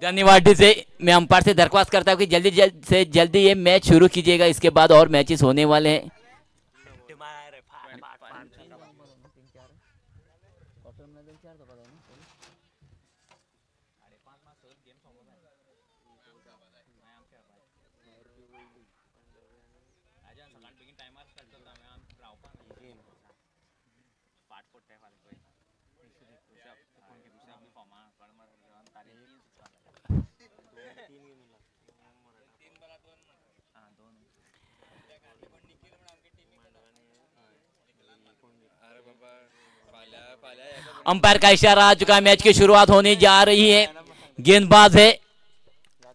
धन्यवाद डीजे। मैं अंपायर से दरख्वास्त करता हूँ कि जल्दी से जल्दी ये मैच शुरू कीजिएगा, इसके बाद और मैचेस होने वाले हैं। अंपायर का इशारा आ चुका है, मैच की शुरुआत होने जा रही है। गेंदबाज है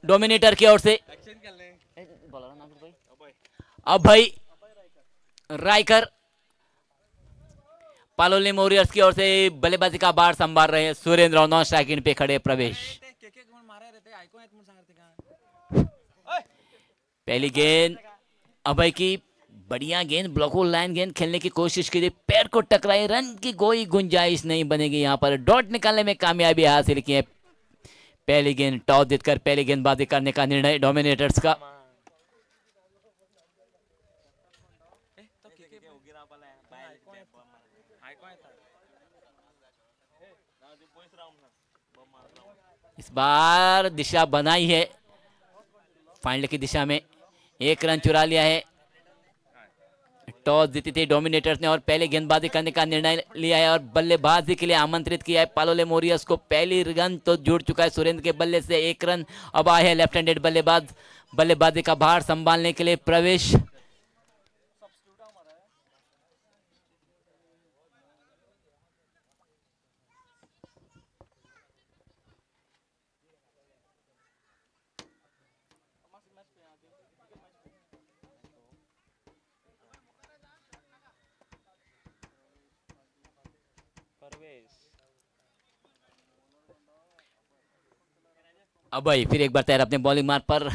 डोमिनेटर की ओर से अभय रायकर, पालोले वॉरियर्स की ओर से बल्लेबाजी का बार संभाल रहे हैं सुरेंद्र और नॉन स्ट्राइकिंग पे खड़े प्रवेश। पहली गेंद अभय की, बढ़िया गेंद, ब्लॉक लाइन गेंद खेलने की कोशिश की, पैर को टकराई, रन की कोई गुंजाइश नहीं बनेगी। यहां पर डॉट निकालने में कामयाबी हासिल की है। पहली गेंद टॉस जीतकर पहली गेंदबाजी करने का निर्णय डोमिनेटर्स का। इस बार दिशा बनाई है फाइनल की दिशा में, एक रन चुरा लिया है। टॉस जीती थी डोमिनेटर्स ने और पहले गेंदबाजी करने का निर्णय लिया है और बल्लेबाजी के लिए आमंत्रित किया है पालोले वॉरियर्स को। पहली रन तो जुड़ चुका है सुरेंद्र के बल्ले से, एक रन अब आए है लेफ्ट हैंडेड बल्लेबाज बल्लेबाजी का भार संभालने के लिए प्रवेश। अभय फिर एक बार तैयार अपने बॉलिंग मार्ग पर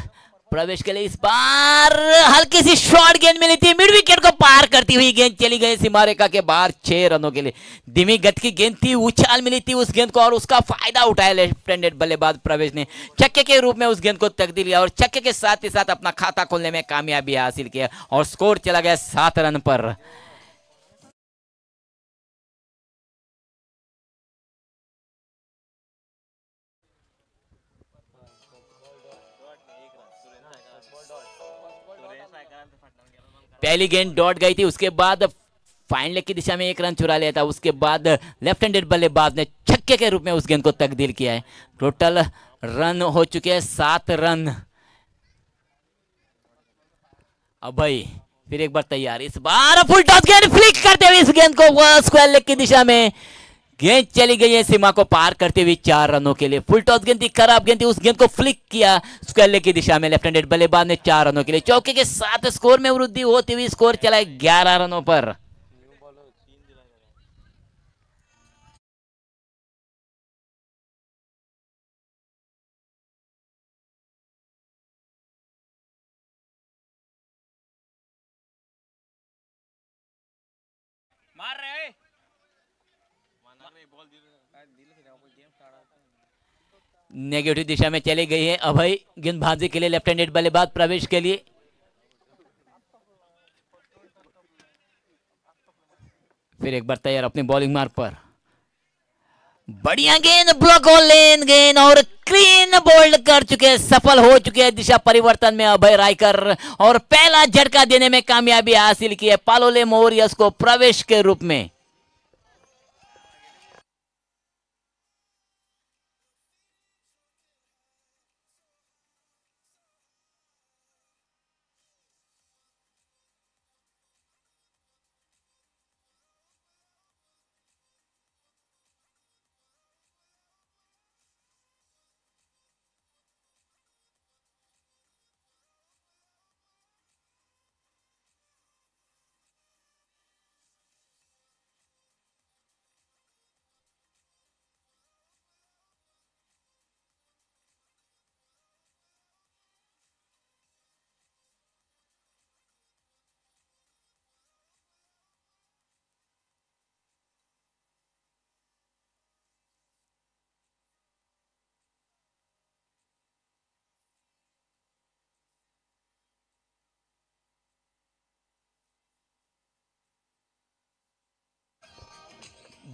प्रवेश के लिए। इस बार हल्की सी शॉर्ट गेंद मिली थी, मिड विकेट को पार करती हुई गेंद चली गई सीमा रेखा के बाहर 6 रनों के लिए। धीमी गति की गेंद थी, उछाल मिली थी उस गेंद को और उसका फायदा उठाया लेफ्ट हैंडेड बल्लेबाज प्रवेश ने। छक्के के रूप में उस गेंद को तकदीर लिया और छक्के के साथ ही साथ अपना खाता खोलने में कामयाबी हासिल किया और स्कोर चला गया 7 रन पर। पहली गेंद डॉट गई थी, उसके बाद फाइनल की दिशा में एक रन चुरा लिया था। उसके बाद लेफ्ट हैंडेड बल्लेबाज ने छक्के के रूप में उस गेंद को तकदीर किया है। टोटल रन हो चुके हैं 7 रन। अभय फिर एक बार तैयार, इस बार फुल टॉस गेंद फ्लिक करते हुए इस गेंद को स्क्वायर लेग की दिशा में गेंद चली गई है सीमा को पार करते हुए 4 रनों के लिए। फुल टॉस गेंद थी, खराब गेंद थी, उस गेंद को फ्लिक किया स्क्वायर लेग की दिशा में लेफ्ट हैंडेड बल्लेबाज ने 4 रनों के लिए। चौके के साथ स्कोर में वृद्धि होती हुई स्कोर चला है 11 रनों पर। मार रहे नेगेटिव दिशा में चली गई है अभय गेंदबाजी के लिए लेफ्ट हैंडेड बल्लेबाज प्रवेश के लिए। फिर एक बार तैयार अपनी बॉलिंग मार्ग पर, बढ़िया गेंद, ब्लॉक और लेन गेंद और क्लीन बोल्ड कर चुके हैं, सफल हो चुके हैं दिशा परिवर्तन में अभय रायकर और पहला झटका देने में कामयाबी हासिल की है पालोले वॉरियर्स को प्रवेश के रूप में।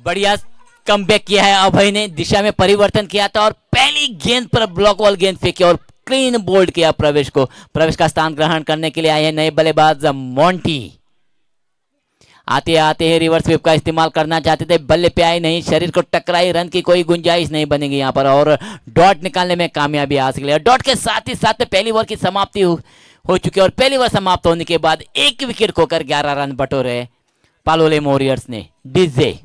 बढ़िया कमबैक किया है अभय ने, दिशा में परिवर्तन किया था और पहली गेंद पर ब्लॉक वॉल गेंद फेंकी और क्लीन बोल्ड किया प्रवेश को। प्रवेश का स्थान ग्रहण करने के लिए आए हैं नए बल्लेबाज मोंटी। आते आते ही रिवर्स स्वीप का इस्तेमाल करना चाहते थे, बल्ले पे आई नहीं, शरीर को टकराई, रन की कोई गुंजाइश नहीं बनेगी यहाँ पर और डॉट निकालने में कामयाबी हासिल है। डॉट के साथ ही साथ पहली ओवर की समाप्ति हो चुकी है और पहली ओवर समाप्त होने के बाद एक विकेट खोकर 11 रन बटोरे पालोले वॉरियर्स ने। डीजे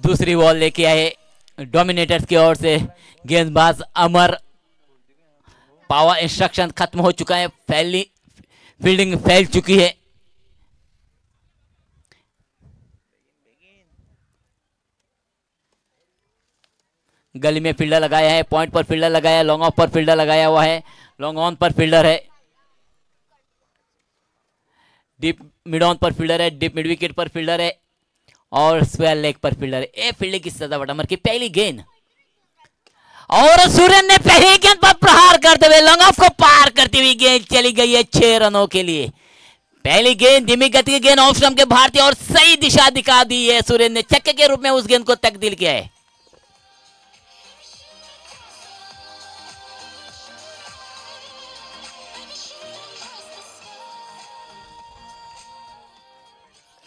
दूसरी बॉल लेके आए डोमिनेटर्स की ओर से गेंदबाज अमर। पावर इंस्ट्रक्शन खत्म हो चुका है, फील्डिंग फैल चुकी है। गली में फील्डर लगाया है, पॉइंट पर फील्डर लगाया है, लॉन्ग ऑफ पर फील्डर लगाया हुआ है, लॉन्ग ऑन पर फील्डर है, डीप मिड ऑन पर फील्डर है, डीप मिड विकेट पर फील्डर है और स्क्वायर लेग पर फील्डर है। ए फील्डिंग की सजावट अमर की पहली गेंद और सूर्यन ने पहली गेंद पर प्रहार करते हुए लॉन्ग ऑफ को पार करती हुई गेंद चली गई है 6 रनों के लिए। पहली गेंद धीमी गति की गेंद ऑफ स्टंप के भारतीय और सही दिशा दिखा दी है सूर्यन ने, छक्के के रूप में उस गेंद को तब्दील किया है।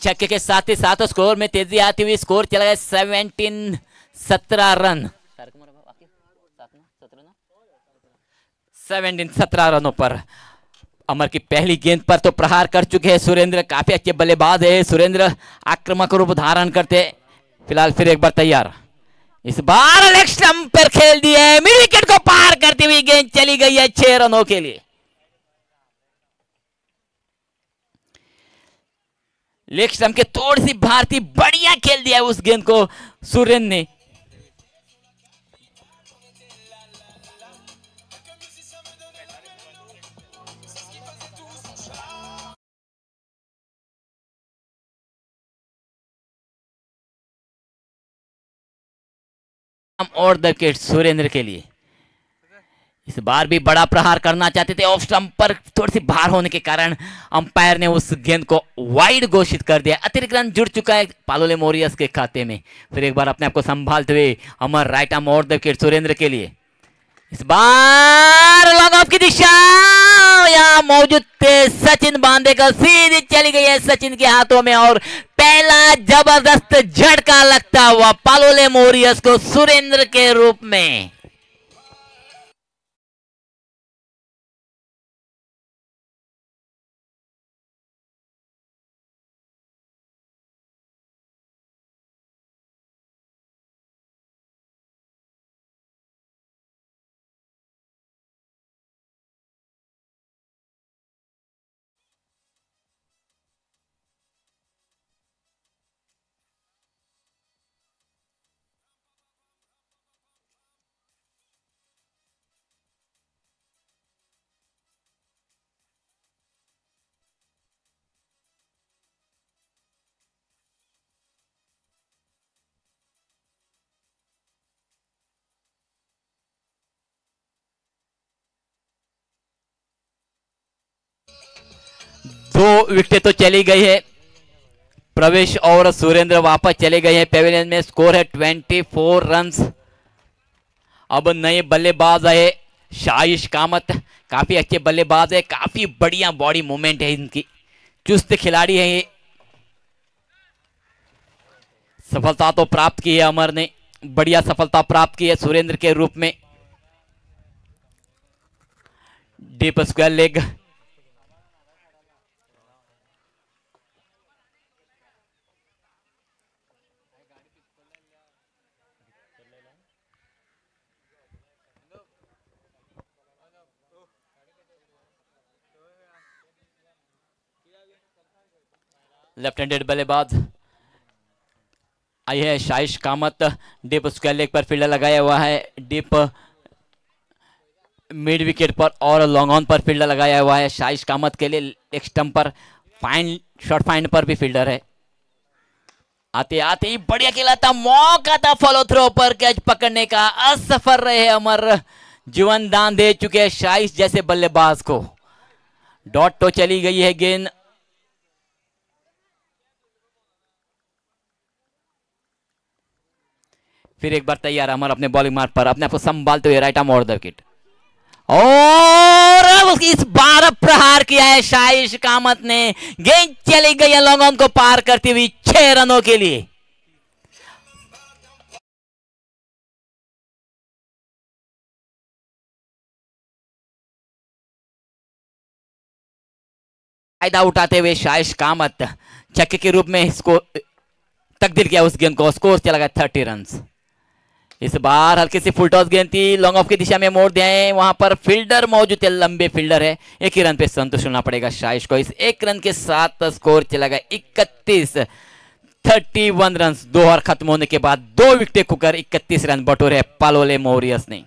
छक्के के साथ ही साथ स्कोर में तेजी आती हुई स्कोर चला गया 17 रन 17 रनों पर। अमर की पहली गेंद पर तो प्रहार कर चुके हैं सुरेंद्र, काफी अच्छे बल्लेबाज है सुरेंद्र, आक्रामक रूप धारण करते। फिलहाल फिर एक बार तैयार, इस बार लेग स्टंप पर खेल दिया है, मिड विकेट को पार करती हुई गेंद चली गई है 6 रनों के लिए। लेग स्टंप के थोड़ी सी भारती बढ़िया खेल दिया है उस गेंद को सुरेंद्र ने। और द विकेट सुरेंद्र के लिए। इस बार भी बड़ा प्रहार करना चाहते थे, ऑफ स्टंप पर थोड़ी सी भार होने के कारण अंपायर ने उस गेंद को वाइड घोषित कर दिया। अतिरिक्त रन जुड़ चुका है पालोले वॉरियर्स के खाते में। फिर एक बार अपने आप को संभालते हुए अमर राइट आर्म और द विकेट सुरेंद्र के लिए। इस बार लॉन्ग ऑफ की दिशा यहां मौजूद थे सचिन बांदेकर, सीधी चली गई है सचिन के हाथों में और पहला जबरदस्त झटका लगता हुआ पालोले वॉरियर्स को सुरेंद्र के रूप में। दो विकेट तो चली गई है, प्रवेश और सुरेंद्र वापस चले गए हैं पेविलियन में। स्कोर है 24 रन्स। अब नए बल्लेबाज आए शाहिश कामत, काफी अच्छे बल्लेबाज है, काफी बढ़िया बॉडी मूवमेंट है इनकी, चुस्त खिलाड़ी है ये। सफलता तो प्राप्त की है अमर ने, बढ़िया सफलता प्राप्त की है सुरेंद्र के रूप में। Deep square leg, left handed बल्लेबाज आई है शाहिश कामत। डीप स्क्वायर लेग पर फील्डर लगाया हुआ है, डीप मिड विकेट पर और लॉन्ग ऑन पर फील्डर लगाया हुआ है शाइश कामत के लिए। एक स्टंप पर फाइन शॉर्ट फाइन पर भी फील्डर है। आते आते ही बढ़िया खेला था, मौका था फॉलो थ्रो पर कैच पकड़ने का, असफल रहे अमर। जीवन दान दे चुके शाइश जैसे बल्लेबाज को। डॉट तो चली गई है गेंद। फिर एक बार तैयार अमर अपने बॉलिंग मार्क पर अपने आप को संभालते हुए right arm over the wicket. और इस बार प्रहार किया है शाइश कामत ने। गेंद चली गई है लॉन्ग ऑन को पार करती हुई 6 रनों के लिए। फायदा उठाते हुए शाइश कामत छक्के के रूप में स्कोर तकदीर किया उस गेंद को। स्कोर चला गया 30 रन। इस बार हल्की सी फुल टॉस गेंद थी, लॉन्ग ऑफ की दिशा में मोड़ दिया है। वहां पर फील्डर मौजूद है, लंबे फील्डर है। एक ही रन पे संतुष्ट होना पड़ेगा शाइश को। इस एक रन के साथ स्कोर चला गया 31 रन। 2 ओवर खत्म होने के बाद 2 विकेट खोकर 31 रन बटोरे पालोले मॉरियस ने।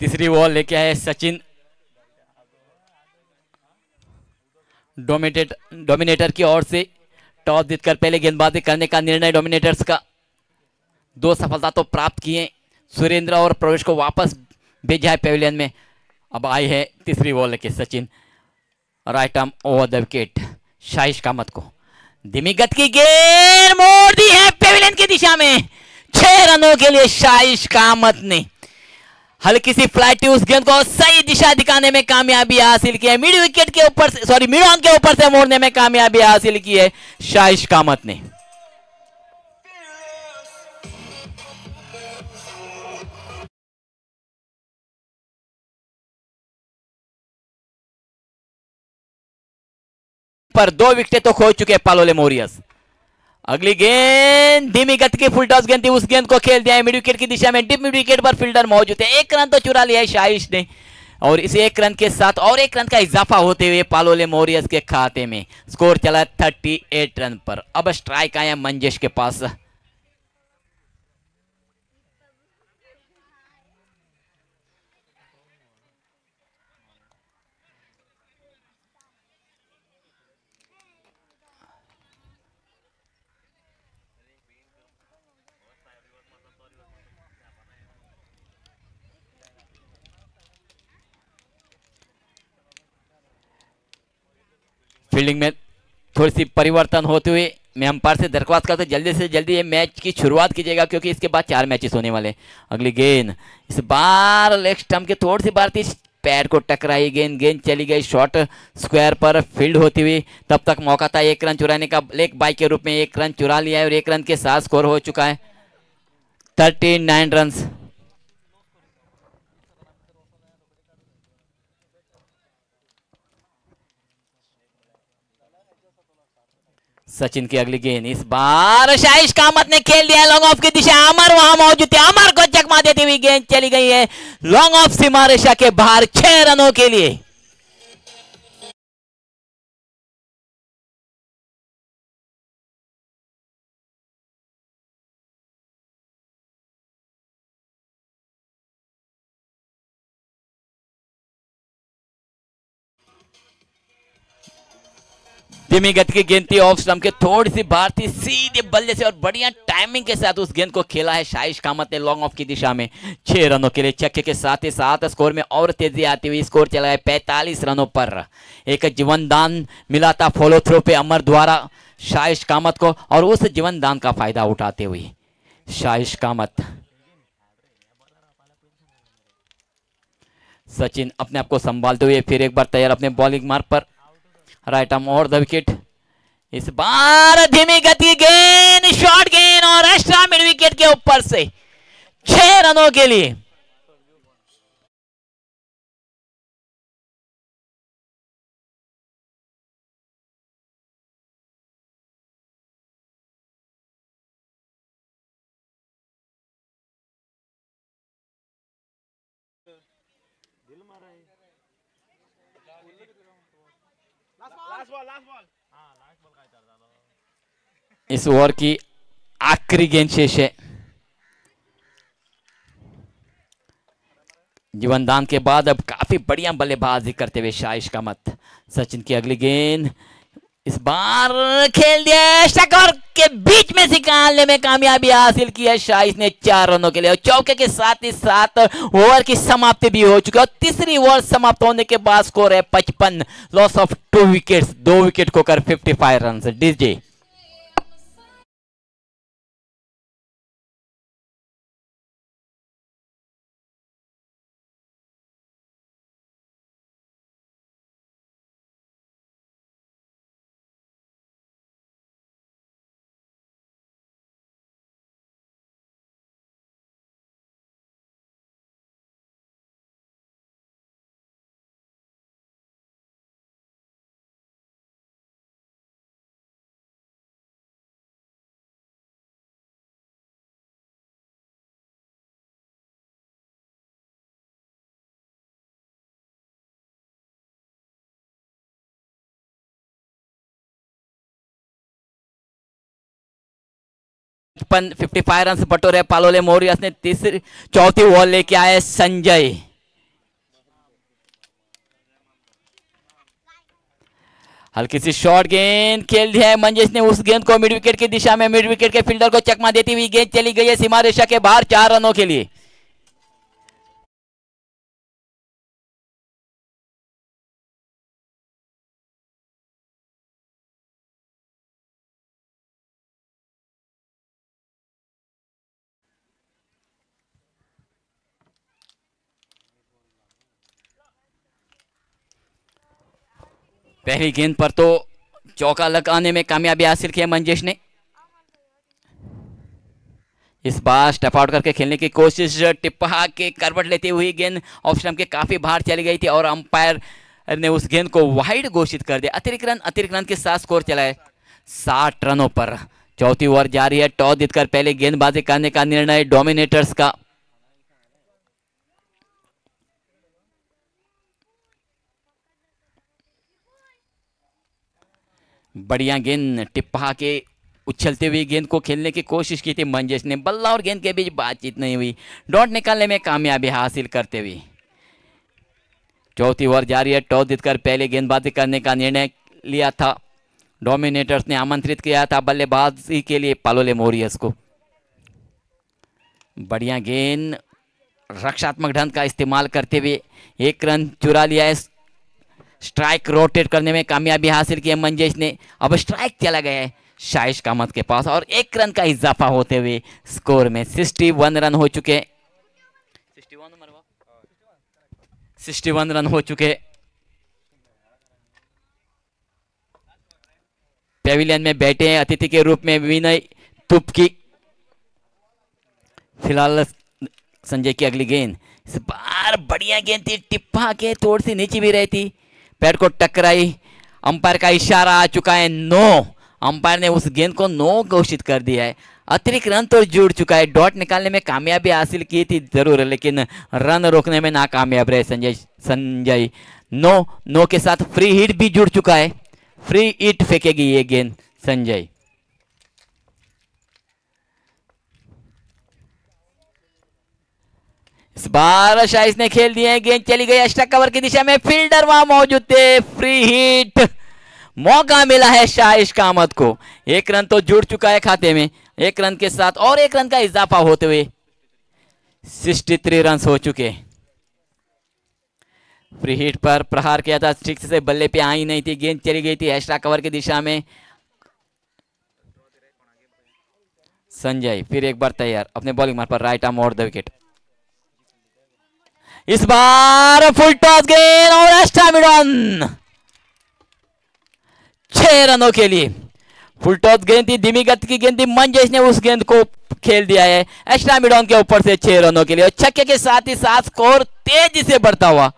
तीसरी बॉल लेके आए सचिन। डोमिनेटर की ओर से टॉस जीतकर पहले गेंदबाजी करने का निर्णय डोमिनेटर्स का। 2 सफलता तो प्राप्त किए। सुरेंद्र और प्रवेश को वापस भेजा है पेविलियन में। अब आई है तीसरी बॉल लेके Sachin. Right arm over the wicket Shaish Kamat को। धीमी गति की गेंद मोड़ दी है पेविलियन की दिशा में। 6 रनों के लिए शाइश कामत ने हल्की सी फ्लाइट उस गेंद को सही दिशा दिखाने में कामयाबी हासिल की है। मिड विकेट के ऊपर से मिड ऑन के ऊपर से मोड़ने में कामयाबी हासिल की है शाइश कामत ने। पर 2 विकेट तो खो चुके पालोले मॉरियस। अगली गेंद धीमी गति की फुल टॉस गेंद थी, उस गेंद को खेल दिया है मिड विकेट की दिशा में। डिप मिड विकेट पर फील्डर मौजूद है। 1 रन तो चुरा लिया है शाइश ने और इस 1 रन के साथ और 1 रन का इजाफा होते हुए पालोले मॉरियस के खाते में स्कोर चला 38 रन पर। अब स्ट्राइक आया मंजेश के पास। फील्डिंग में थोड़ी सी परिवर्तन होते हुए मैं अंपायर से दरख्वास्त करता हूं जल्दी से जल्दी ये मैच की शुरुआत कीजिएगा क्योंकि इसके बाद 4 मैचेस होने वाले। अगली गेंद इस बार लेग स्टंप के थोड़ी सी बार थी, पैर को टकराई गेंद चली गई शॉर्ट स्क्वायर पर फील्ड होती हुई। तब तक मौका था 1 रन चुराने का। लेग बाई के रूप में 1 रन चुरा लिया है और 1 रन के साथ स्कोर हो चुका है 39 रन। सचिन की अगली गेंद इस बार शाइश कामत ने खेल दिया लॉन्ग ऑफ की दिशा। अमर वहां मौजूद है, अमर को चकमा देती हुई गेंद चली गई है लॉन्ग ऑफ सीमा रेखा के बाहर 6 रनों के लिए। धीमी गति की गेंद थी, ऑफ स्टंप के थोड़ी सी बाहर थी, सीधे बल्ले से और बढ़िया टाइमिंग के साथ उस गेंद को खेला है शाइश कामत ने लॉन्ग ऑफ की दिशा में 6 रनों के लिए। छक्के के साथ ही साथ स्कोर में और तेजी आती हुई स्कोर चला है 45 रनों पर। एक जीवन दान मिला था फॉलो थ्रो पे अमर द्वारा शाइश कामत को और उस जीवन दान का फायदा उठाते हुए शाइश कामत सचिन अपने आप को संभालते हुए फिर एक बार तैयार अपने बॉलिंग मार्क पर, राइट आर्म और द विकेट। इस बार धीमी गति गेंद, शॉर्ट गेंद और एक्स्ट्रा मिड विकेट के ऊपर से 6 रनों के लिए। इस ओवर की आखिरी गेंद शेष है। जीवनदान के बाद अब काफी बढ़िया बल्लेबाजी करते हुए शाइश कामत। सचिन की अगली गेंद, इस बार खेल दिया, स्टकर के बीच में से निकालने में कामयाबी हासिल की है शाइश ने 4 रनों के लिए। और चौके के साथ ही साथ ओवर की समाप्ति भी हो चुकी है और तीसरी ओवर समाप्त होने के बाद स्कोर है 55, लॉस ऑफ 2 विकेट्स, 2 विकेट खोकर 55 रन। डीजे पन 55 रन बटोरे पालोले मोरियस ने चौथी ओवर लेके आए संजय। हल्की सी शॉर्ट गेंद खेल दिया है मंजेश ने, उस गेंद को मिड विकेट की दिशा में, मिड विकेट के फील्डर को चकमा देती हुई गेंद चली गई है सीमा रेखा के बाहर 4 रनों के लिए। पहली गेंद पर तो चौका लगाने में कामयाबी हासिल की है मंजेश ने। इस बार स्टेप आउट करके खेलने की कोशिश, टिप्पा के करवट लेती हुई गेंद ऑफ स्टंप के काफी बाहर चली गई थी और अंपायर ने उस गेंद को वाइड घोषित कर दिया। अतिरिक्त रन के साथ स्कोर चला है 60 रनों पर। चौथी ओवर जारी है, टॉस जीतकर पहले गेंदबाजी करने का निर्णय डोमिनेटर्स का। बढ़िया गेंद, टिप्पा के उछलते हुए गेंद को खेलने की कोशिश की थी मंजेश ने, बल्ला और गेंद के बीच बातचीत नहीं हुई, डॉट निकालने में कामयाबी हासिल करते हुए। चौथी ओवर जारी है, टॉस जीतकर पहले गेंदबाजी करने का निर्णय लिया था डोमिनेटर्स ने, आमंत्रित किया था बल्लेबाजी के लिए पालोले मोरियस को। बढ़िया गेंद, रक्षात्मक ढंग का इस्तेमाल करते हुए 1 रन चुरा लिया है। स्ट्राइक रोटेट करने में कामयाबी हासिल की है मंजेश ने। अब स्ट्राइक चला गया है शाइश कामत के पास और 1 रन का इजाफा होते हुए स्कोर में 61 रन हो चुके। 61 रन हो चुके। पेविलियन में बैठे हैं अतिथि के रूप में विनय तुपकी। फिलहाल संजय की अगली गेंद, इस बार बढ़िया गेंद थी, टिप्पा के थोड़ी सी नीचे भी रहती, पैड को टकराई। अंपायर का इशारा आ चुका है, नो। अंपायर ने उस गेंद को नो घोषित कर दिया है। अतिरिक्त रन तो जुड़ चुका है, डॉट निकालने में कामयाबी हासिल की थी जरूर, लेकिन रन रोकने में नाकामयाब रहे संजय। नो के साथ फ्री हिट भी जुड़ चुका है, फ्री हिट फेंकेगी ये गेंद संजय। इस बार शाइस ने खेल दिए, गेंद चली गई एक्स्ट्रा कवर की दिशा में, फील्डर वहां मौजूद थे, फ्री हिट, मौका मिला है शाइश कामत को। 1 रन तो जुड़ चुका है खाते में, 1 रन के साथ और 1 रन का इजाफा होते हुए 63 रन हो चुके। फ्री हिट पर प्रहार किया था, ठीक से बल्ले पे आई नहीं थी, गेंद चली गई थी एक्स्ट्रा कवर की दिशा में। संजय फिर एक बार तैयार अपने बॉलिंग मार्ग पर, राइट आर्म और द विकेट। इस बार फुल टॉस गेंद और एक्स्ट्रा मिड ऑन 6 रनों के लिए। फुल टॉस गेंद थी, धीमी गति की गेंद थी, मंजेश ने उस गेंद को खेल दिया है एक्स्ट्रा मिड ऑन के ऊपर से 6 रनों के लिए। और छक्के के साथ ही साथ स्कोर तेजी से बढ़ता हुआ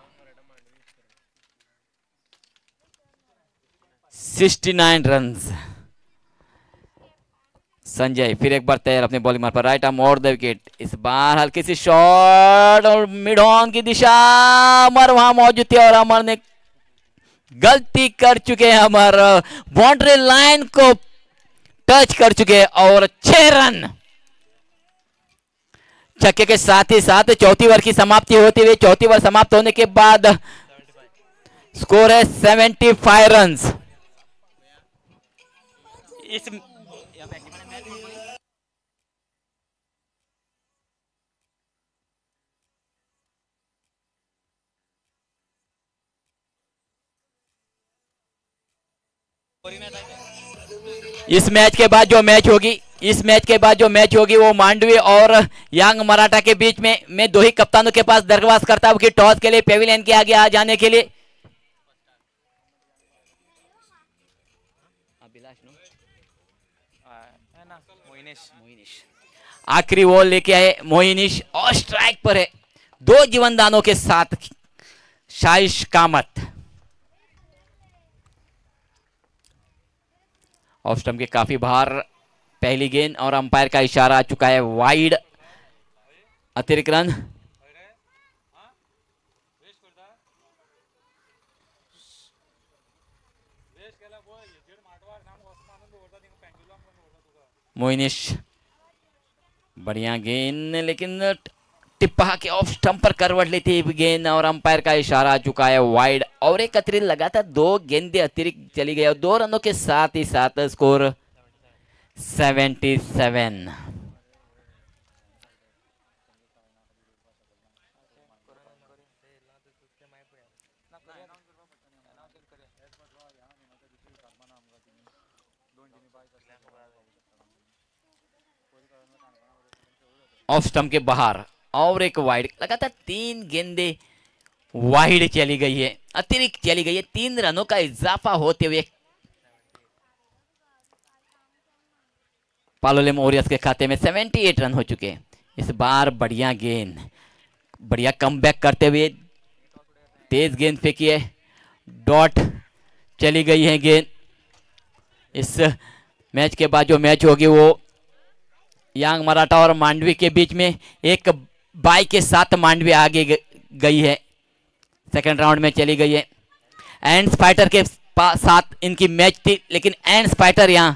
69 रन। संजय फिर एक बार तैयार अपने बॉलिंग मार पर, राइट आर्म और द विकेट। इस बार हल्की सी शॉट और मिड ऑन की दिशा, अमर वहां मौजूद थे और अमर ने गलती कर चुके हैं। अमर बाउंड्री लाइन को टच कर चुके हैं और 6 रन। छक्के के साथ ही साथ चौथी ओवर की समाप्ति होती हुई, चौथी ओवर समाप्त होने के बाद स्कोर है 75 रन। इस मैच के बाद जो मैच होगी वो मांडवी और यांग मराठा के बीच में। मैं दो ही कप्तानों के पास दरख्वास्त करता हूं कि टॉस के लिए पेविलियन के आगे आ जाने के लिए। आखिरी बॉल लेके आए मोइनिश और स्ट्राइक पर है 2 जीवनदानों के साथ शाइश कामत। ऑफ स्टंप के काफी बाहर पहली गेंद और अंपायर का इशारा आ चुका है वाइड, अतिरिक्त रन। मोइनिश बढ़िया गेंद, लेकिन टिप्पा के ऑफ स्टंप पर करवट लेती है गेंद और अंपायर का इशारा आ चुका है वाइड। और एक अतिरिक्त लगातार 2 गेंदें अतिरिक्त चली गई और 2 रनों के साथ ही साथ स्कोर 77। ऑफ स्टंप के बाहर और एक वाइड, लगातार 3 गेंदें वाइड चली गई है, अतिरिक्त चली गई है। 3 रनों का इजाफा होते हुए पालोलेम वॉरियर्स के खाते में 78 रन हो चुके हैं। इस बार बढ़िया गेंद, बढ़िया कमबैक करते हुए तेज गेंद फेंकी है, डॉट चली गई है गेंद। इस मैच के बाद जो मैच होगी वो यांग मराठा और मांडवी के बीच में, एक बाई के साथ मांडवी आगे गई है, सेकंड राउंड में चली गई है। एंड फाइटर के साथ इनकी मैच थी, लेकिन एंड फाइटर यहां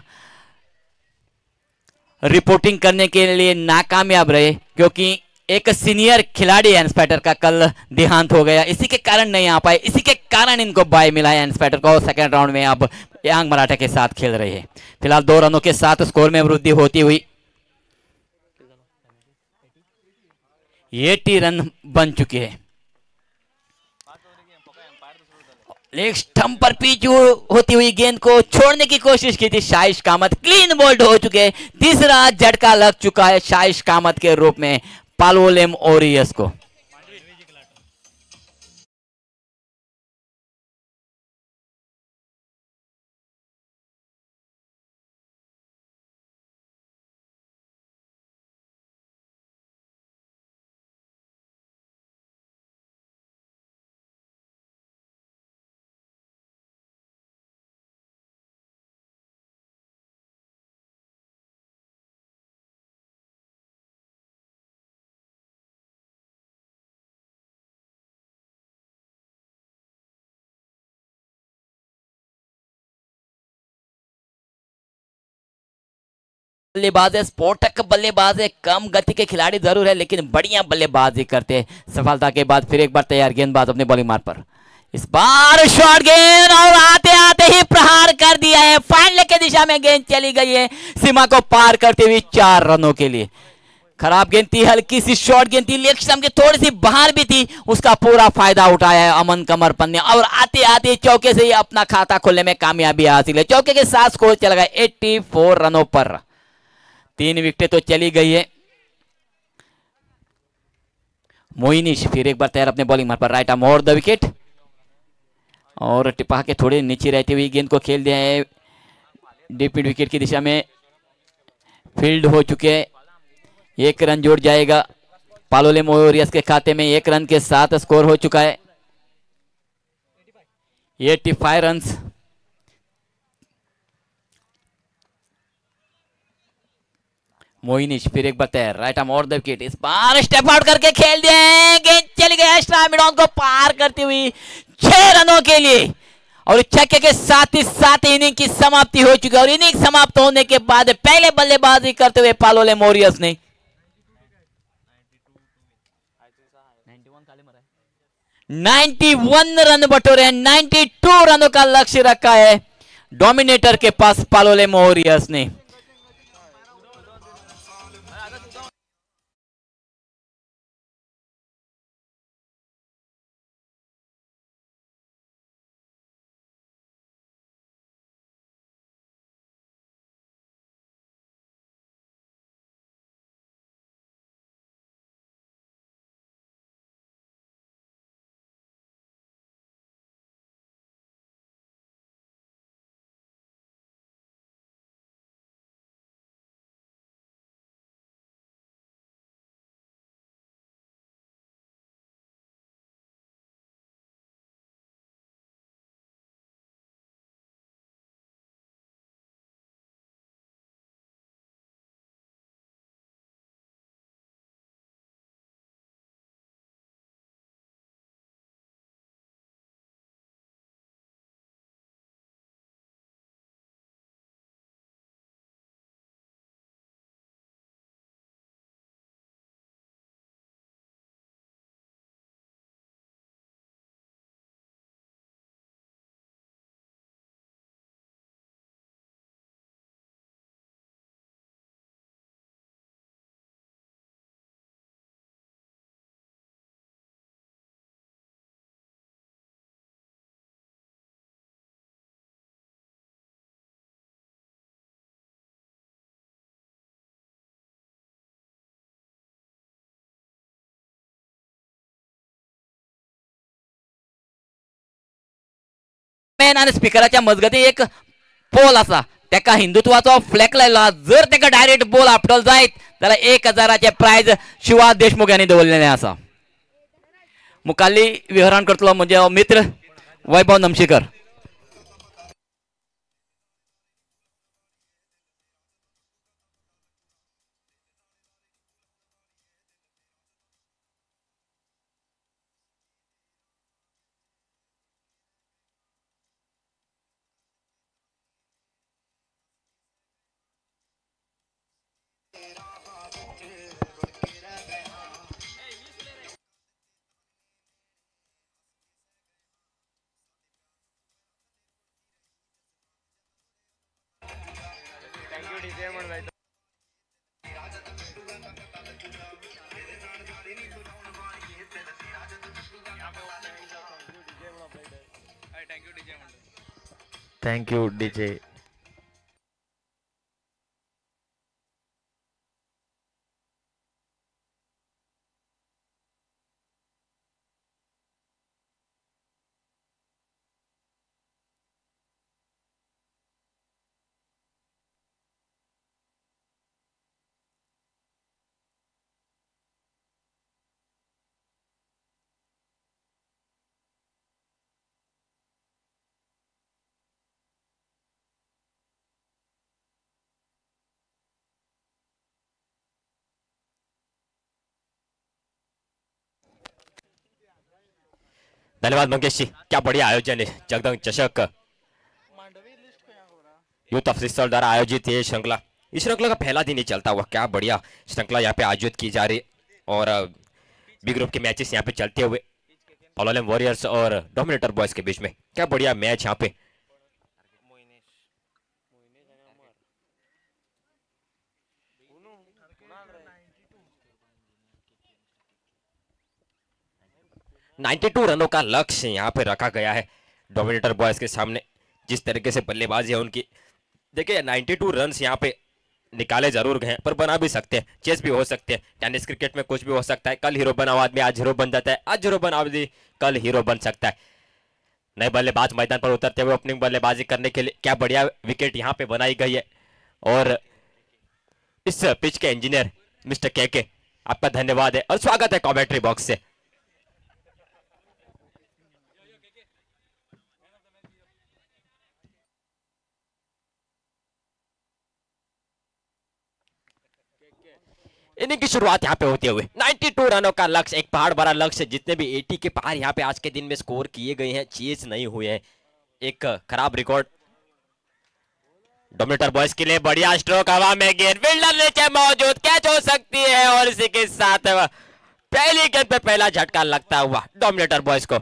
रिपोर्टिंग करने के लिए नाकामयाब रहे क्योंकि एक सीनियर खिलाड़ी एंड फाइटर का कल देहांत हो गया, इसी के कारण नहीं आ पाए, इसी के कारण इनको बाय मिला है एंड फाइटर को। सेकंड राउंड में अब यांग मराठा के साथ खेल रहे हैं। फिलहाल 2 रनों के साथ स्कोर में वृद्धि होती हुई 80 रन बन चुके हैं। लेग स्टंप पर पिच होती हुई गेंद को छोड़ने की कोशिश की थी शाइश कामत, क्लीन बोल्ड हो चुके। तीसरा झटका लग चुका है शाइश कामत के रूप में पालोलेम वॉरियर्स को। बल्लेबाज है, स्फोटक बल्लेबाज है, कम गति के खिलाड़ी जरूर है लेकिन बढ़िया बल्लेबाजी करते हैं। सफलता के बाद फिर एक बार तैयार गेंदबाज अपने बॉलिंग मार्ग पर। इस बार शॉर्ट गेंद और आते आते ही प्रहार कर दिया है, फाइनल की दिशा में गेंद चली गई है, सीमा को पार करते हुए 4 रनों के लिए। खराब गेंद थी, हल्की सी शॉर्ट गेंद थी, लेग स्टंप के थोड़ी सी बाहर भी थी, उसका पूरा फायदा उठाया है अमन कमरपन ने और आते आते चौके से ही अपना खाता खोलने में कामयाबी हासिल है। चौके के साथ स्कोर चला गया 84 रनों पर। 3 विकेटें तो चली गई है। मोइनिश फिर एक बार तैयार अपने बॉलिंग मार पर, राइट आर्म और द विकेट, और टिपा के थोड़े नीचे रहते हुए गेंद को खेल दिया है डीप मिड विकेट की दिशा में, फील्ड हो चुके हैं। एक रन जोड़ जाएगा पालोलेम वॉरियर्स के खाते में, एक रन के साथ स्कोर हो चुका है 85 रन्स। मोइनिश फिर एक बार तैयार, राइट आर्म और द विकेट, इस बार स्टेप आउट करके खेल दिए, गेंद चली गई एक्स्ट्रा मिड ऑन को पार करती हुई 6 रनों के लिए, और छक्के के साथ ही साथ इनिंग की समाप्ति हो चुकी है। और इनिंग समाप्त होने के बाद पहले बल्लेबाजी करते हुए पालोलेम वॉरियर्स ने 91 रन बटोरे, 92 रनों का लक्ष्य रखा है डोमिनेटर के पास पालोलेम वॉरियर्स ने। आणि स्पीकराच्या मजगती एक पोल असा, त्याका हिंदुत्वाचो फ्लॅग लायला, जर त्याका डायरेक्ट बॉल आपटल जायत जाल्यार 1000चे प्राइज शिवा देशमुख यांनी दवरलेले आसा। मुखाल्ली विहरण करतलो म्हणजे मित्र Vaibhav Namshikar. Thank you DJ. धन्यवाद मंगेश जी, क्या बढ़िया आयोजन है। जगदंग चषक यूथ ऑफिसर द्वारा आयोजित ये श्रृंखला, इस श्रृंखला का पहला दिन ही चलता हुआ, क्या बढ़िया श्रृंखला यहाँ पे आयोजित की जा रही, और बी ग्रुप के मैचेस यहाँ पे चलते हुए पालोलेम वॉरियर्स और डोमिनेटर बॉयज के बीच में, क्या बढ़िया मैच यहाँ पे। नाइन्टी 92 रनों का लक्ष्य यहाँ पे रखा गया है डोमिनेटर बॉयज के सामने। जिस तरीके से बल्लेबाजी है उनकी, देखिए 92 रन्स यहाँ पे निकाले जरूर गए पर बना भी सकते हैं, चेस भी हो सकते हैं, टेनिस क्रिकेट में कुछ भी हो सकता है। कल हीरो बना हुआ आदमी आज हीरो बन जाता है, आज हीरो बना आदमी कल हीरो बन सकता है। नए बल्लेबाज मैदान पर उतरते हुए ओपनिंग बल्लेबाजी करने के लिए क्या बढ़िया विकेट यहाँ पे बनाई गई है। और इस पिच के इंजीनियर मिस्टर के आपका धन्यवाद है और स्वागत है कमेंट्री बॉक्स से। इनिंग की शुरुआत यहाँ पे होते हुए 92 रनों का लक्ष्य, एक पहाड़ भरा लक्ष्य। जितने भी 80 के पार यहाँ पे आज के दिन में स्कोर किए गए हैं, चेज नहीं हुए हैं, एक खराब रिकॉर्ड डोमिनेटर बॉयज के लिए। बढ़िया स्ट्रोक हवा में, गेंद फील्डर नीचे मौजूद, कैच हो सकती है और इसी के साथ पहली गेंद पे पहला झटका लगता हुआ डोमिनेटर बॉयज को।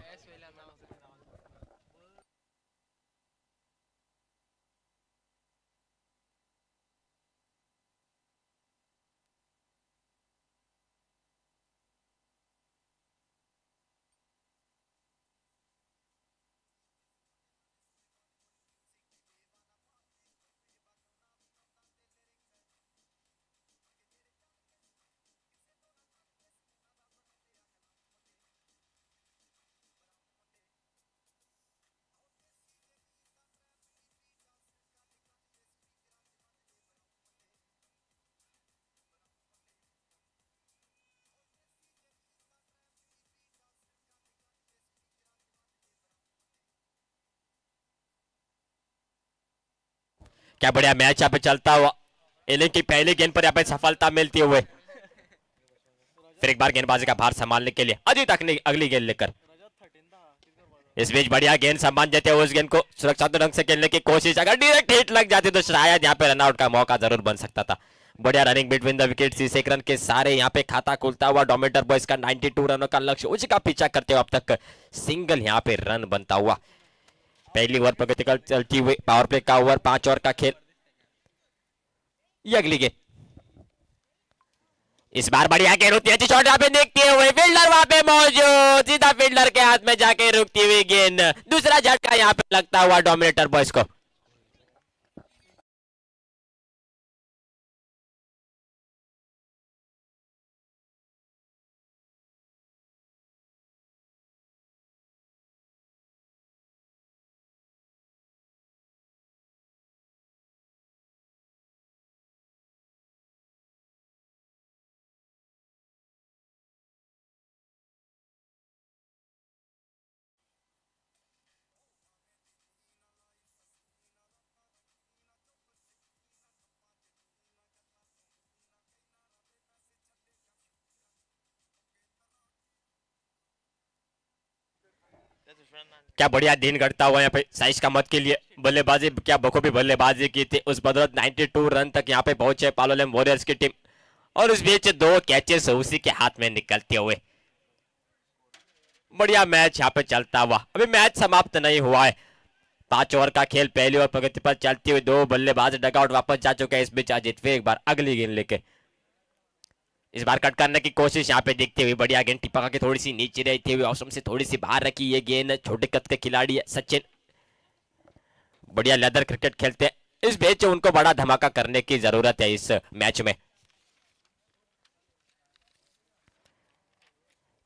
क्या बढ़िया मैच यहाँ पे चलता हुआ, इनिंग की पहली गेंद पर यहाँ पे सफलता मिलती हुए फिर एक बार गेंदबाजी का भार संभालने के लिए अजीत अगली गेंद लेकर। इस बीच बढ़िया गेंद सम्मान देते हुए उस गेंद को सुरक्षित ढंग से खेलने की कोशिश, अगर डायरेक्ट हिट लग जाती तो शायद यहाँ पे रनआउट का मौका जरूर बन सकता था। बढ़िया running between the wicket, 1 run के सारे यहाँ पे खाता खुलता हुआ डोमिनेटर बॉयज का 92 रनों का लक्ष्य, उसी का पीछा करते हुए अब तक सिंगल यहाँ पे रन बनता हुआ। पहली ओवर प्रगतिकल चलती हुई, पावर प्ले का ओवर, 5 ओवर का खेल। ये अगली गेंद, इस बार बढ़िया गेंद होती है, अच्छी शॉट यहाँ पे देखते हुए फील्डर वहां पे मौजूद, सीधा फील्डर के हाथ में जाके रुकती हुई गेंद, दूसरा झटका यहाँ पे लगता हुआ डोमिनेटर बॉयज को। क्या बढ़िया दिन घटता हुआ यहाँ पे साइज का मत के लिए बल्लेबाजी, क्या बखूबी बल्लेबाजी की थी, उस बदौलत 92 रन तक यहाँ पे पहुंचे पालोलेम वॉरियर्स की टीम। और उस बीच 2 कैचेस उसी के हाथ में निकलते हुए बढ़िया मैच यहाँ पे चलता हुआ। अभी मैच समाप्त नहीं हुआ है, 5 ओवर का खेल, पहली ओवर प्रगति पर चलती हुई, 2 बल्लेबाज डगआउट वापस जा चुके हैं। इस बीच अजीत फिर एक बार अगली गेंद लेके इस बार कट करने की कोशिश यहाँ पे देखते हुए, बढ़िया गेंद टिपका के थोड़ी सी नीचे रहती हुई ऑसम से थोड़ी सी बाहर रखी। ये गेंद छोटे कद के खिलाड़ी है सचिन, बढ़िया लेदर क्रिकेट खेलते हैं। इस मैच उनको बड़ा धमाका करने की जरूरत है इस मैच में।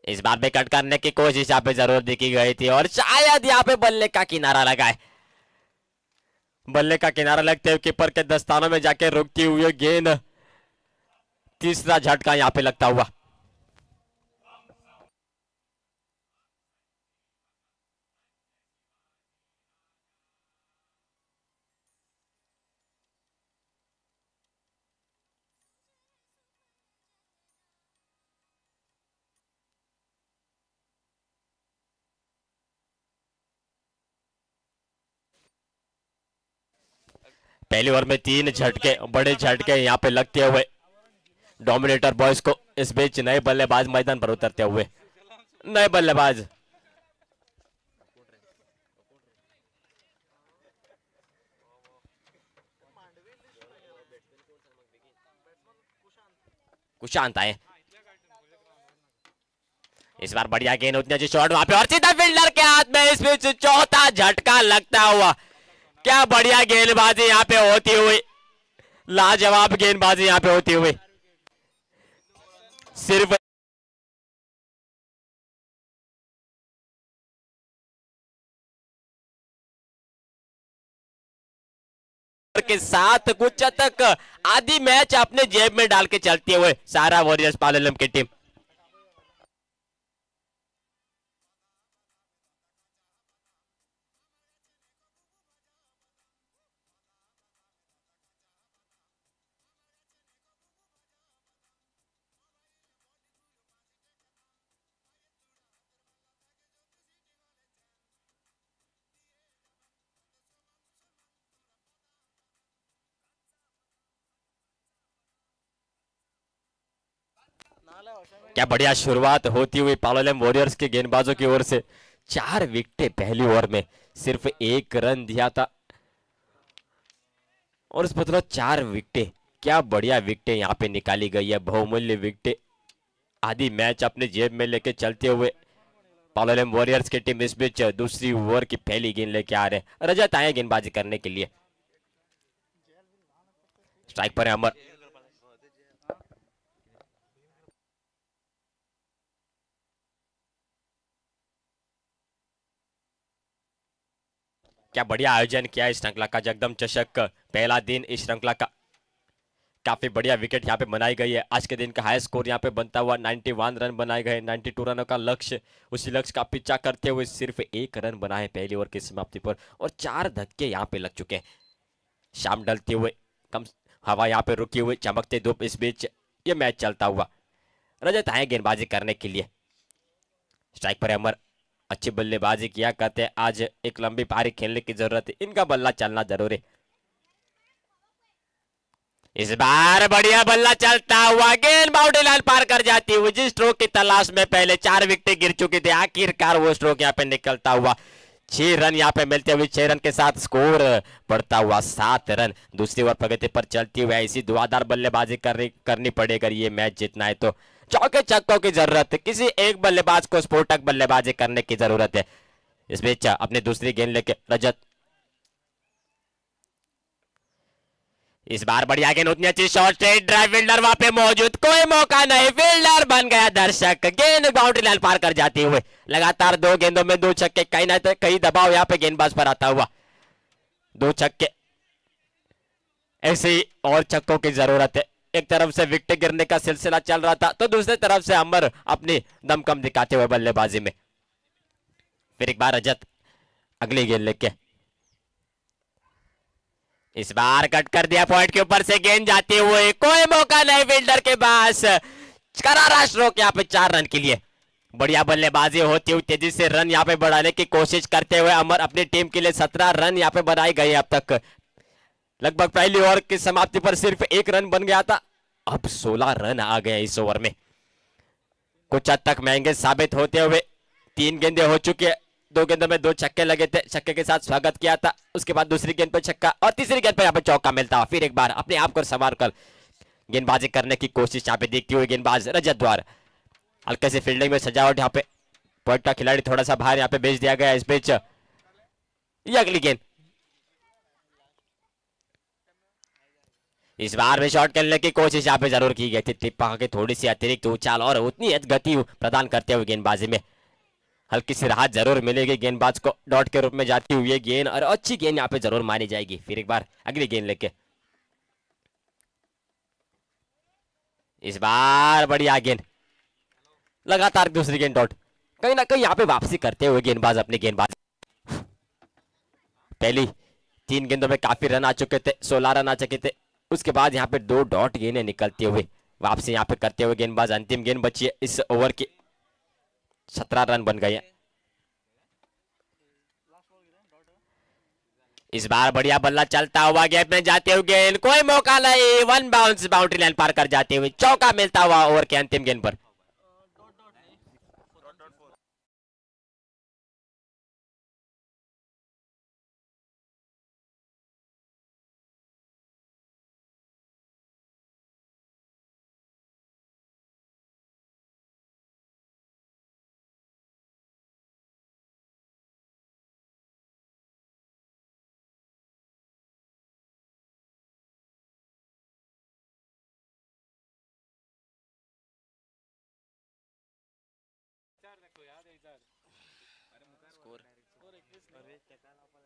इस बार भी कट करने की कोशिश यहाँ पे जरूर देखी गई थी और शायद यहाँ पे बल्ले का किनारा लगा है। बल्ले का किनारा लगते हुए कीपर के दस्तानों में जाके रुकती हुई गेंद, तीसरा झटका यहाँ पे लगता हुआ। पहली ओवर में 3 झटके, बड़े झटके यहाँ पे लगते हुए डोमिनेटर बॉयज को। इस बीच नए बल्लेबाज मैदान पर उतरते हुए, नए बल्लेबाज कुशांत आए। इस बार बढ़िया गेंद उतनी अच्छी शॉट वहां पे और सीधा फील्डर के हाथ में। इस बीच चौथा झटका लगता हुआ, क्या बढ़िया गेंदबाजी यहाँ पे होती हुई, लाजवाब गेंदबाजी यहाँ पे होती हुई, सिर्फ के साथ कुछ तक आधी मैच अपने जेब में डाल के चलते हुए सारा वॉरियर्स पालेलम की टीम। क्या बढ़िया शुरुआत होती हुई पालोलेम वॉरियर्स के गेंदबाजों की ओर से। 4 विकेटें पहली ओवर में, सिर्फ 1 रन दिया था और इस बदला 4 विकेटें। क्या बढ़िया विकेटें यहाँ पे निकाली गई है, बहुमूल्य विकेटें। आधी मैच अपने जेब में लेके चलते हुए पालोलेम वॉरियर्स की टीम इस बीच दूसरी ओवर की पहली गेंद लेके आ रहे हैं। रजत आए गेंदबाजी करने के लिए। स्ट्राइक पर है अमर। क्या बढ़िया आयोजन किया है इस श्रृंखला का, जगदम चषक पहला दिन इस श्रृंखला का। काफी बढ़िया विकेट यहाँ पे बनाई गई है। आज के दिन का हाई स्कोर यहाँ पे बनता हुआ 91 रन बनाए गए। 92 रनों का लक्ष्य, उसी लक्ष्य का पीछा करते हुए सिर्फ 1 रन बनाए पहली ओवर की समाप्ति पर और 4 धक्के यहाँ पे लग चुके हैं। शाम ढलते हुए, कम हवा यहाँ पे रुकी हुई, चमकते धूप, इस बीच ये मैच चलता हुआ। रजत आए गेंदबाजी करने के लिए। स्ट्राइक पर अमर। अच्छी बल्लेबाजी किया करते हैं। आज एक लंबी पारी खेलने की जरूरत है, इनका बल्ला चलना जरूरी। इस बार बढ़िया बल्ला चलता हुआ, गेंद बाउंड्री लाइन पार कर जाती हुई। जिस स्ट्रोक की तलाश में पहले 4 विकेट गिर चुकी थी, आखिरकार वो स्ट्रोक यहाँ पे निकलता हुआ। 6 रन यहाँ पे मिलते हुए, 6 रन के साथ स्कोर बढ़ता हुआ 7 रन। दूसरी ओवर प्रगति पर चलती हुई ऐसी धुआंधार बल्लेबाजी करनी पड़ेगी अगर ये मैच जीतना है तो। चौके छक्कों की जरूरत है, किसी एक बल्लेबाज को स्फोटक बल्लेबाजी करने की जरूरत है। इस बीच अपनी दूसरी गेंद लेके रजत। इस बार बढ़िया गेंद, उतनी अच्छी शॉट, स्ट्रेट ड्राइव, फील्डर वहां पे मौजूद, कोई मौका नहीं, फील्डर बन गया दर्शक। गेंद बाउंड्री लाइन पार कर जाते हुए लगातार 2 गेंदों में 2 छक्के, कहीं ना कहीं दबाव यहाँ पे गेंदबाज पर आता हुआ। 2 छक्के, ऐसे और छक्कों की जरूरत है। एक तरफ से विकेट गिरने का सिलसिला चल रहा था तो दूसरी तरफ से अमर अपनी दमखम दिखाते हुए बल्लेबाजी में। फिर एक बार रजत अगली गेंद लेके। इस बार कट कर दिया पॉइंट के ऊपर से, गेंद जाते हुए, कोई मौका नहीं फील्डर के पास। करारा स्ट्रोक यहाँ पे 4 रन के लिए। बढ़िया बल्लेबाजी होती हुई तेजी से रन यहाँ पे बढ़ाने की कोशिश करते हुए अमर अपनी टीम के लिए 17 रन यहाँ पे बनाई गई अब तक। लगभग पहली ओवर की समाप्ति पर सिर्फ 1 रन बन गया था, अब 16 रन आ गए इस ओवर में। कुछ हद तक महंगे साबित होते हुए 3 गेंदें हो चुकी है। 2 गेंदों में 2 छक्के लगे थे, छक्के के साथ स्वागत किया था। उसके बाद दूसरी गेंद पर छक्का और तीसरी गेंद पर यहाँ पे चौका मिलता हुआ। फिर एक बार अपने आप को संवार कर गेंदबाजी करने की कोशिश यहाँ पे देखती हुई गेंदबाज रजत द्वारा। हल्के से फील्डिंग में सजावट, यहाँ पे पॉइंट का खिलाड़ी थोड़ा सा बाहर यहाँ पे भेज दिया गया। इस बीच ये अगली गेंद, इस बार भी शॉट खेलने की कोशिश यहाँ पे जरूर की गई थी। टिप्पा के थोड़ी सी अतिरिक्त उछाल और उतनी गति प्रदान करते हुए गेंदबाजी में हल्की सी राहत जरूर मिलेगी गेंदबाज को। डॉट के रूप में जाती हुई ये गेंद और अच्छी गेंद यहाँ पे जरूर मानी जाएगी। फिर एक बार अगली गेंद लेके। इस बार बढ़िया गेंद, लगातार दूसरी गेंद डॉट, कहीं ना कहीं यहाँ पे वापसी करते हुए गेंदबाज अपने गेंदबाज। पहली 3 गेंदों में काफी रन आ चुके थे, 16 रन आ चुके थे। उसके बाद यहाँ पे 2 डॉट गेंदें निकलते हुए वापसी यहाँ पे करते हुए गेंदबाज। अंतिम गेंद बची है इस ओवर की, 17 रन बन गए हैं। इस बार बढ़िया बल्ला चलता हुआ, गैप में जाते हुए गेंद, कोई मौका नहीं, 1 बाउंस, बाउंड्री लाइन पार कर जाते हुए चौका मिलता हुआ ओवर के अंतिम गेंद पर।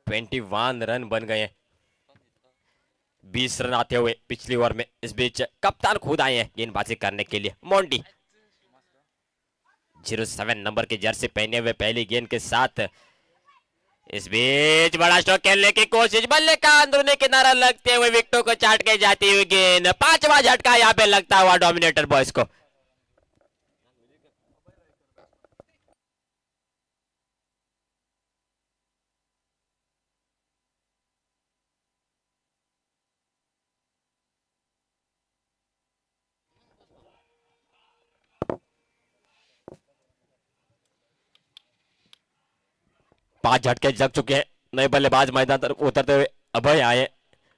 21 रन बन गए हैं, 20 रन आते हुए पिछली ओवर में। इस बीच कप्तान खुद आए हैं गेंदबाजी करने के लिए। मोंटी 07 नंबर की जर्सी पहने हुए पहली गेंद के साथ। इस बीच बड़ा स्ट्रोक खेलने की कोशिश, बल्ले का अंदरूनी किनारा लगते हुए विकेटों को चाट के जाती हुई गेंद। 5वां झटका यहाँ पे लगता हुआ डोमिनेटर बॉयज को। पांच झटके जग चुके हैं। नए बल्लेबाज मैदान तरफ उतरते हुए अभय आए।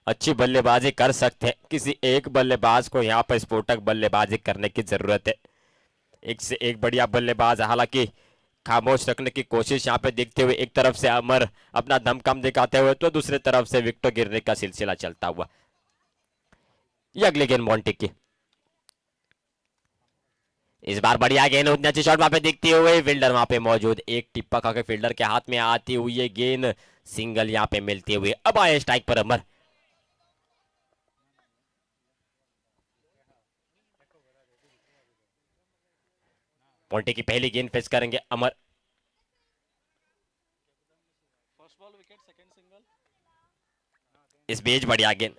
अच्छी बल्लेबाजी कर सकते हैं, किसी एक बल्लेबाज को यहाँ पर स्फोटक बल्लेबाजी करने की जरूरत है। एक से एक बढ़िया बल्लेबाज, हालांकि खामोश रखने की कोशिश यहाँ पे देखते हुए एक तरफ से अमर अपना दमखम दिखाते हुए तो दूसरी तरफ से विकेट गिरने का सिलसिला चलता हुआ। ये अगली गेंद मोंटी की। इस बार बढ़िया गेंद, उतनी अच्छी शॉट वहां पे दिखती हुई, फील्डर वहां पे मौजूद, एक टिप्पा खा के फील्डर के हाथ में आती हुई ये गेंद सिंगल यहाँ पे मिलती हुई। अब आए स्ट्राइक पर अमर। मोंटी की पहली गेंद फेस करेंगे अमर। इस बीच बढ़िया गेंद,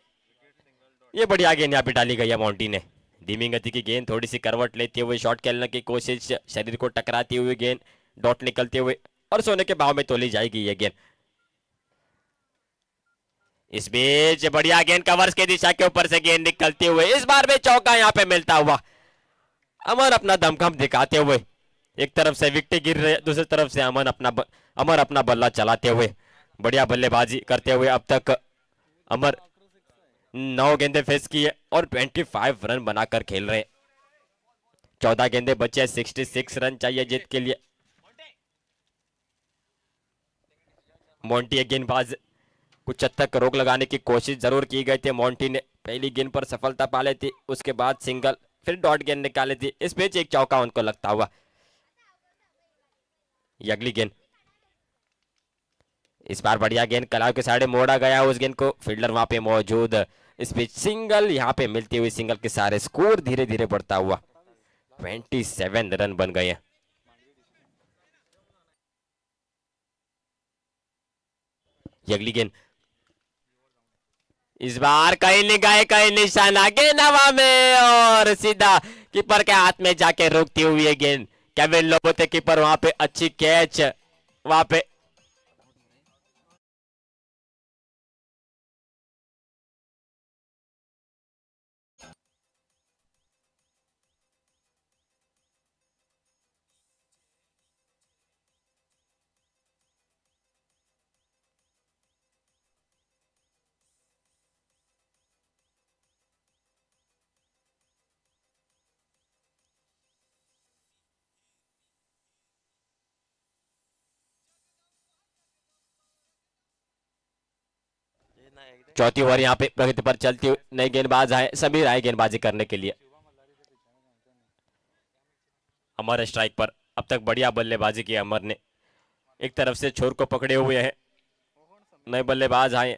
ये बढ़िया गेंद यहाँ पे डाली गई है मोंटी ने। धीमी गति की गेंद, थोड़ी सी करवट लेते हुए शॉट खेलने की कोशिश, शरीर को टकराती हुई गेंद, डॉट निकलते हुए और सोने के भाव में तोली जाएगी ये गेंद। इस बीच बढ़िया गेंद, कवर्स की दिशा के ऊपर से गेंद निकलती हुए, इस बार भी चौका यहाँ पे मिलता हुआ। अमर अपना दमखम दिखाते हुए, एक तरफ से विकेट गिर रहे, दूसरी तरफ से अमर अपना बल्ला चलाते हुए बढ़िया बल्लेबाजी करते हुए अब तक अमर 9 गेंदें फेस की है और 25 रन बनाकर खेल रहे। 14 गेंदें बचे, 66 रन चाहिए जीत के लिए। मोंटी एक गेंदबाज, कुछ हद तक रोक लगाने की कोशिश जरूर की गई थी। मोंटी ने पहली गेंद पर सफलता पा ली थी, उसके बाद सिंगल, फिर डॉट गेंद निकाली थी। इस बीच एक चौका उनको लगता हुआ। ये अगली गेंद, इस बार बढ़िया गेंद कलाव के साइड मोड़ा गया, उस गेंद को फील्डर वहां पे मौजूद। इस बीच सिंगल यहाँ पे मिलती हुई, सिंगल के सारे स्कोर धीरे धीरे बढ़ता हुआ। 27 रन बन गए हैं। ये अगली गेंद, इस बार कहीं नहीं गए, कहीं निशाना, गेंद हवा में और सीधा कीपर के हाथ में जाके रोकती हुई है गेंद। केविन लोबोते कीपर वहां पे, अच्छी कैच वहां पे। चौथी ओवर यहाँ पे प्रगति पर चलती हुई, नए गेंदबाज आए, समीर आए गेंदबाजी करने के लिए। अमर स्ट्राइक पर, अब तक बढ़िया बल्लेबाजी की अमर ने, एक तरफ से छोर को पकड़े हुए हैं। नए बल्लेबाज आए,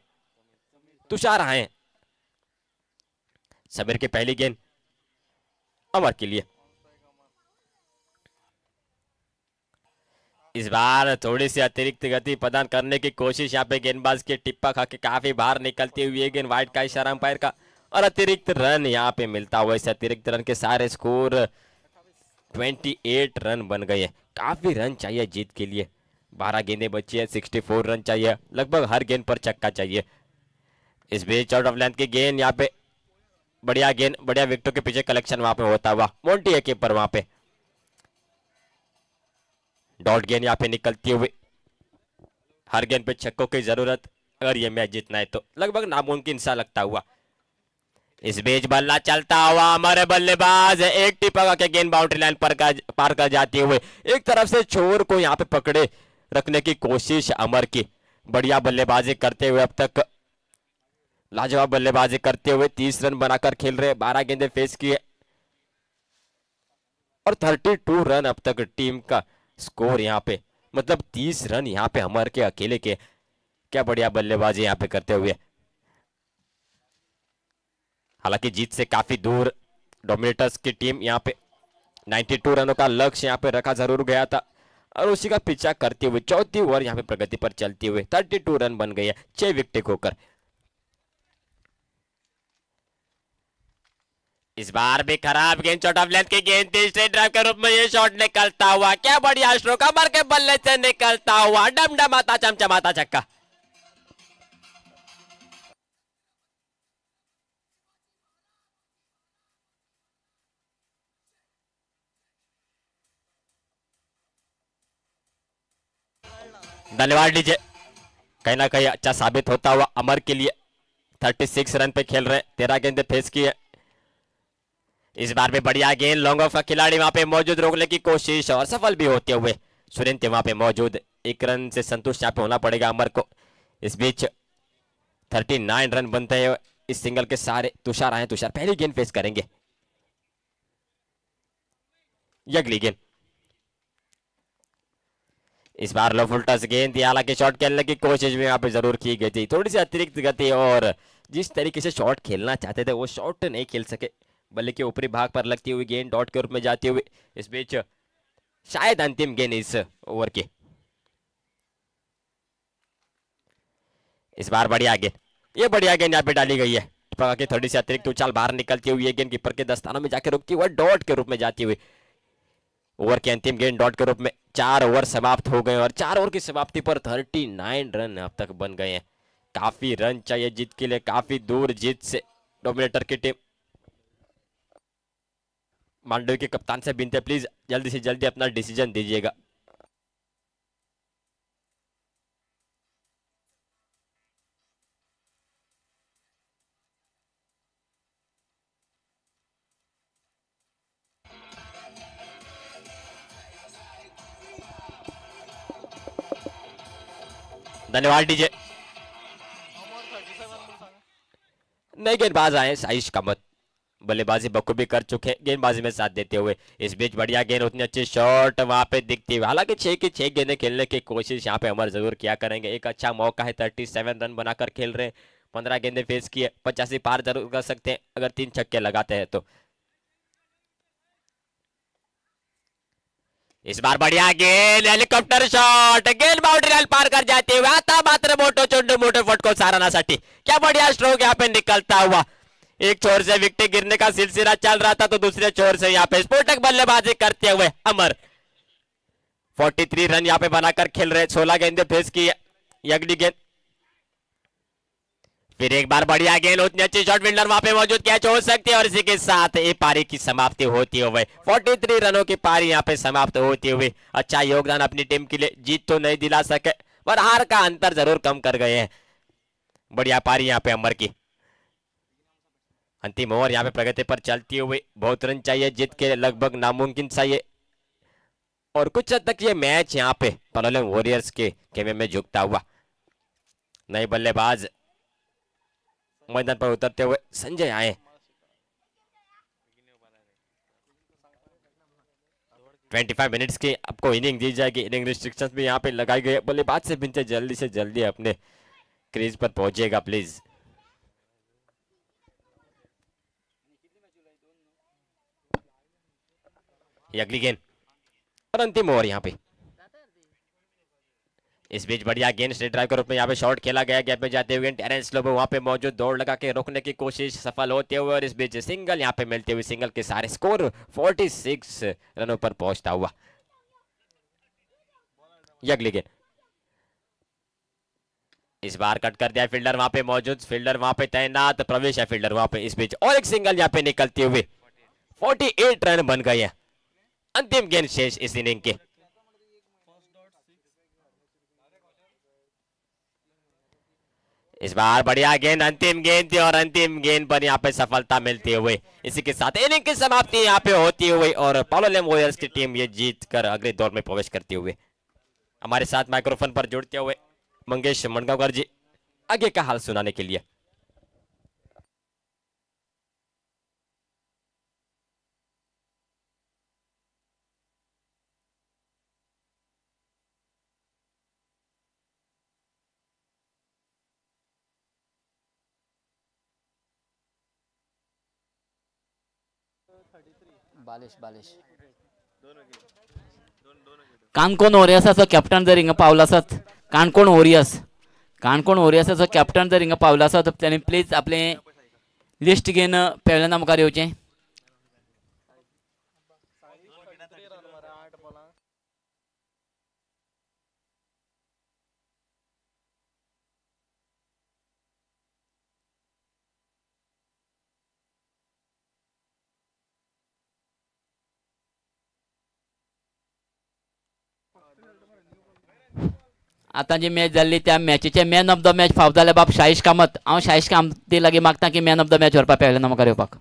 तुषार आए। समीर की पहली गेंद अमर के लिए। इस बार थोड़ी सी अतिरिक्त गति प्रदान करने की कोशिश, यहाँ पे गेंदबाज के टिप्पा खा के काफी बाहर निकलती हुई गेंद, वाइड का इशारा अंपायर का और अतिरिक्त रन यहाँ पे मिलता हुआ। इस अतिरिक्त रन के सारे स्कोर 28 रन बन गए। काफी रन चाहिए जीत के लिए। 12 गेंदें बची है, 64 रन चाहिए, लगभग हर गेंद पर छक्का चाहिए। इस बीच आउट ऑफ लेंथ की गेंद, यहाँ पे बढ़िया गेंद, बढ़िया विकेटों के पीछे कलेक्शन वहां पे होता हुआ। मोंटी है कीपर वहां पे, डॉट गेंद यहाँ पे निकलती हुई। हर गेंद पे छक्कों की जरूरत, अगर ये मैच जीतना है तो लगभग नामुमकिन सा लगता हुआ। इस बीच बल्ला चलता हुआ, हमारे बल्लेबाज एक टिप्पा के गेंद बाउंड्री लाइन पर पार कर जाते हुए, एक तरफ से छोर को यहाँ पे पकड़े रखने की कोशिश अमर की। बढ़िया बल्लेबाजी करते हुए, अब तक लाजवाब बल्लेबाजी करते हुए 30 रन बनाकर खेल रहे। 12 गेंदें फेस किए और 32 रन अब तक टीम का स्कोर यहाँ पे मतलब 30 रन यहाँ पे अमर के अकेले के। क्या बढ़िया बल्लेबाजी यहाँ पे करते हुए, हालांकि जीत से काफी दूर डोमिनेटर्स की टीम। यहाँ पे 92 रनों का लक्ष्य यहाँ पे रखा जरूर गया था और उसी का पीछा करते हुए चौथी ओवर यहाँ पे प्रगति पर चलते हुए 32 रन बन गए हैं 6 विकेट खोकर। इस बार भी खराब गेंद, शॉट ऑफ लेंथ की गेंद थी, स्ट्रेट ड्राइव के रूप में ये शॉट निकलता हुआ, क्या बढ़िया स्ट्रोक अमर के बल्ले से निकलता हुआ, डमडमाता चमचमाता छक्का। धन्यवाद डीजे, कहीं ना कहीं अच्छा साबित होता हुआ अमर के लिए। 36 रन पे खेल रहे, 13 गेंदें फेस की है। इस बार भी बढ़िया गेंद, लॉन्ग ऑफ का खिलाड़ी वहां पे मौजूद, रोकने की कोशिश और सफल भी होते हुए सुरेंद्र वहां पे मौजूद। 1 रन से संतुष्ट यहाँ पे होना पड़ेगा अमर को। इस बीच 39 रन बनते हैं इस सिंगल के सारे। तुषार आए, तुषार पहली गेंद फेस करेंगे। ये अगली गेंद, इस बार लो फुल टच गेंद थी, हालांकि शॉट खेलने की कोशिश भी यहाँ पे जरूर की गई थी, थोड़ी सी अतिरिक्त गति और जिस तरीके से शॉट खेलना चाहते थे वो शॉट नहीं खेल सके, बल्ले के ऊपरी भाग पर लगती हुई गेंद डॉट के रूप में जाती हुई। इस बीच शायद अंतिम गेंद इस ओवर की। इस बार बढ़िया गेंद, ये बढ़िया गेंद यहाँ पे डाली गई है, कि थोड़ी सी अतिरिक्त उछाल बाहर निकलती हुई ये गेंद कीपर के दस्तानों में जाके रुकती हुई डॉट के रूप में जाती हुई। ओवर की अंतिम गेंद डॉट के रूप में। 4 ओवर समाप्त हो गए और 4 ओवर की समाप्ति पर 39 रन अब तक बन गए हैं। काफी रन चाहिए जीत के लिए, काफी दूर जीत से डोमिनेटर की टीम। मांडवी के कप्तान से विनती है, प्लीज जल्दी से जल्दी अपना डिसीजन दीजिएगा। धन्यवाद डीजे। नए गेंदबाज आए साइश कामत, बल्लेबाजी बखूबी कर चुके, गेंदबाजी में साथ देते हुए। इस बीच बढ़िया गेंद, उतनी अच्छी शॉट वहां पे दिखती हुई, हालांकि 6 की 6 गेंदें खेलने की कोशिश यहाँ पे अमर जरूर किया करेंगे। एक अच्छा मौका है, 37 रन बनाकर खेल रहे हैं, 15 गेंदें फेस किए, 85 पार जरूर कर सकते हैं अगर 3 छक्के लगाते हैं तो। इस बार बढ़िया गेंद, हेलीकॉप्टर शॉट, गेंद बाउंड्री लाइन पार कर जाते हुए, आता मात्र मोटो चुंडू मोटो फटको सारानासाठी, क्या बढ़िया स्ट्रोक यहाँ पे निकलता हुआ। एक छोर से विकेट गिरने का सिलसिला चल रहा था तो दूसरे छोर से यहाँ पे स्फोटक बल्लेबाजी करते हुए अमर 43 रन यहाँ पे बनाकर खेल रहे, 16 गेंदें फेस की है। अगली गेंद, फिर एक बार बढ़िया गेंद, उतनी अच्छी शॉट, फील्डर वहां पे मौजूद, कैच हो सकती है और इसी के साथ ये पारी की समाप्ति होती हुई 43 रनों की पारी यहाँ पे समाप्त होती हुई। अच्छा योगदान अपनी टीम के लिए, जीत तो नहीं दिला सके पर हार का अंतर जरूर कम कर गए हैं। बढ़िया पारी यहाँ पे अमर की। अंतिम ओवर यहाँ पे प्रगति पर चलती हुई, बहुत रन चाहिए जीत के, लगभग नामुमकिन चाहिए और कुछ हद तक ये मैच यहाँ पे पलोलेम वॉरियर्स के खेमे में झुकता हुआ। नए बल्लेबाज मैदान पर उतरते हुए संजय आए। 25 मिनट्स की आपको इनिंग दी जाएगी, इनिंग रिस्ट्रिक्शंस भी यहाँ पे लगाई गई है। बल्लेबाज से विनती जल्दी से जल्दी अपने क्रीज पर पहुंचेगा प्लीज। अगली गेंद और अंतिम ओवर यहाँ पे। इस बीच बढ़िया गेंद, स्ट्रेट ड्राइव के रूप में यहाँ पे शॉट खेला गया, गैप में जाते हुए टेरेंस लोबो वहां पे मौजूद, दौड़ लगा के रोकने की कोशिश सफल होते हुए और इस बीच सिंगल यहाँ पे मिलते हुए, सिंगल के सारे स्कोर 46 रनों पर पहुंचता हुआ। अगली गेंद, इस बार कट कर दिया, फील्डर वहां पे मौजूद, फील्डर वहां पे तैनात, प्रवेश है फील्डर वहां पे। इस बीच और एक सिंगल यहाँ पे निकलते हुए 48 रन बन गए हैं। अंतिम गेंद शेष इस इनिंग के। इस बार बढ़िया गेंद, अंतिम गेंद थी और अंतिम गेंद पर यहाँ पे सफलता मिलती हुई, इसी के साथ इनिंग की समाप्ति यहाँ पे होती हुई और पलोलेम वॉरियर्स की टीम ये जीत कर अगले दौर में प्रवेश करते हुए। हमारे साथ माइक्रोफोन पर जुड़ते हुए मंगेश मनगांवकर जी आगे का हाल सुनाने के लिए। काणकोण वॉरियर्साचो कॅप्टन जर हिंगा पावलो आसत, काणकोण वॉरियर्साचो कॅप्टन जर हिंगा पावलो आसत, ताणें प्लीज आपलें लिस्ट घेवन पेवळ्यांना मुखार येवचें. आतां जी मॅच जाल्ली त्या मॅचीचे मॅन ऑफ द मॅच फावता जाल्यार बाब शाहीश कामत. हांव शाहीश कामती लागीं मागता की मॅन ऑफ द मॅच व्हरपाक पेवळ्यांना मुखार येवपाक.